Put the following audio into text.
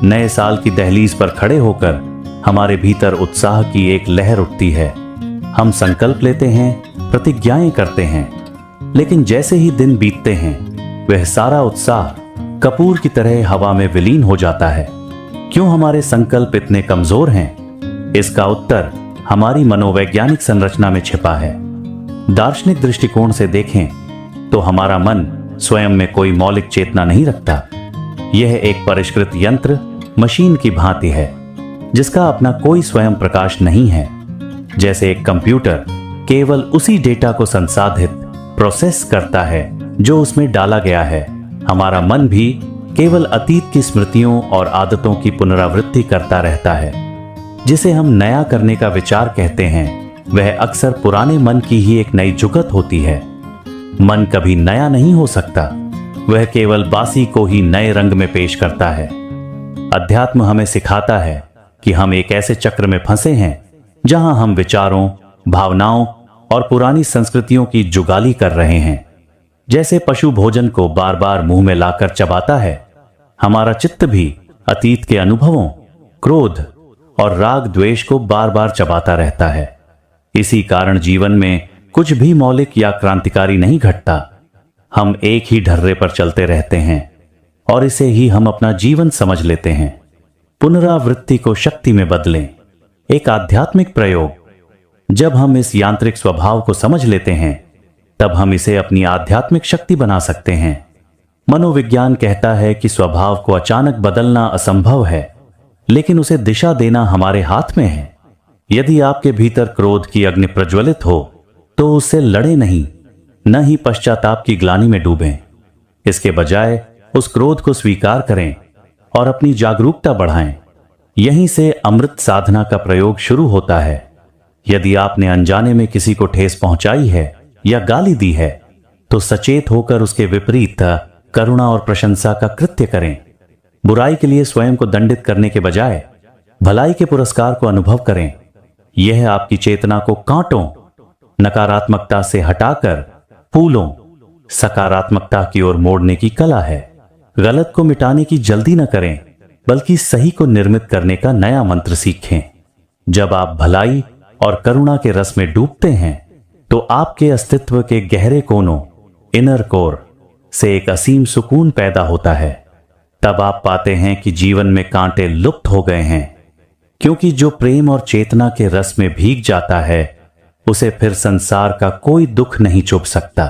नए साल की दहलीज पर खड़े होकर हमारे भीतर उत्साह की एक लहर उठती है। हम संकल्प लेते हैं, प्रतिज्ञाएं करते हैं, लेकिन जैसे ही दिन बीतते हैं वह सारा उत्साह कपूर की तरह हवा में विलीन हो जाता है। क्यों हमारे संकल्प इतने कमजोर हैं? इसका उत्तर हमारी मनोवैज्ञानिक संरचना में छिपा है। दार्शनिक दृष्टिकोण से देखें तो हमारा मन स्वयं में कोई मौलिक चेतना नहीं रखता। यह एक परिष्कृत यंत्र, मशीन की भांति है जिसका अपना कोई स्वयं प्रकाश नहीं है। जैसे एक कंप्यूटर केवल उसी डेटा को संसाधित, प्रोसेस करता है जो उसमें डाला गया है, हमारा मन भी केवल अतीत की स्मृतियों और आदतों की पुनरावृत्ति करता रहता है। जिसे हम नया करने का विचार कहते हैं, वह अक्सर पुराने मन की ही एक नई जुगत होती है। मन कभी नया नहीं हो सकता, वह केवल बासी को ही नए रंग में पेश करता है। अध्यात्म हमें सिखाता है कि हम एक ऐसे चक्र में फंसे हैं जहां हम विचारों, भावनाओं और पुरानी संस्कृतियों की जुगाली कर रहे हैं। जैसे पशु भोजन को बार बार मुंह में लाकर चबाता है, हमारा चित्त भी अतीत के अनुभवों, क्रोध और राग द्वेष को बार बार चबाता रहता है। इसी कारण जीवन में कुछ भी मौलिक या क्रांतिकारी नहीं घटता। हम एक ही ढर्रे पर चलते रहते हैं और इसे ही हम अपना जीवन समझ लेते हैं। पुनरावृत्ति को शक्ति में बदलें, एक आध्यात्मिक प्रयोग। जब हम इस यांत्रिक स्वभाव को समझ लेते हैं तब हम इसे अपनी आध्यात्मिक शक्ति बना सकते हैं। मनोविज्ञान कहता है कि स्वभाव को अचानक बदलना असंभव है, लेकिन उसे दिशा देना हमारे हाथ में है। यदि आपके भीतर क्रोध की अग्नि प्रज्वलित हो तो उससे लड़े नहीं, न ही पश्चाताप की ग्लानि में डूबें। इसके बजाय उस क्रोध को स्वीकार करें और अपनी जागरूकता बढ़ाएं। यहीं से अमृत साधना का प्रयोग शुरू होता है। यदि आपने अनजाने में किसी को ठेस पहुंचाई है या गाली दी है तो सचेत होकर उसके विपरीत करुणा और प्रशंसा का कृत्य करें। बुराई के लिए स्वयं को दंडित करने के बजाय भलाई के पुरस्कार को अनुभव करें। यह आपकी चेतना को कांटों, नकारात्मकता से हटाकर फूलों, सकारात्मकता की ओर मोड़ने की कला है। गलत को मिटाने की जल्दी न करें, बल्कि सही को निर्मित करने का नया मंत्र सीखें। जब आप भलाई और करुणा के रस में डूबते हैं तो आपके अस्तित्व के गहरे कोनों, इनर कोर से एक असीम सुकून पैदा होता है। तब आप पाते हैं कि जीवन में कांटे लुप्त हो गए हैं, क्योंकि जो प्रेम और चेतना के रस में भीग जाता है उसे फिर संसार का कोई दुख नहीं चुभ सकता।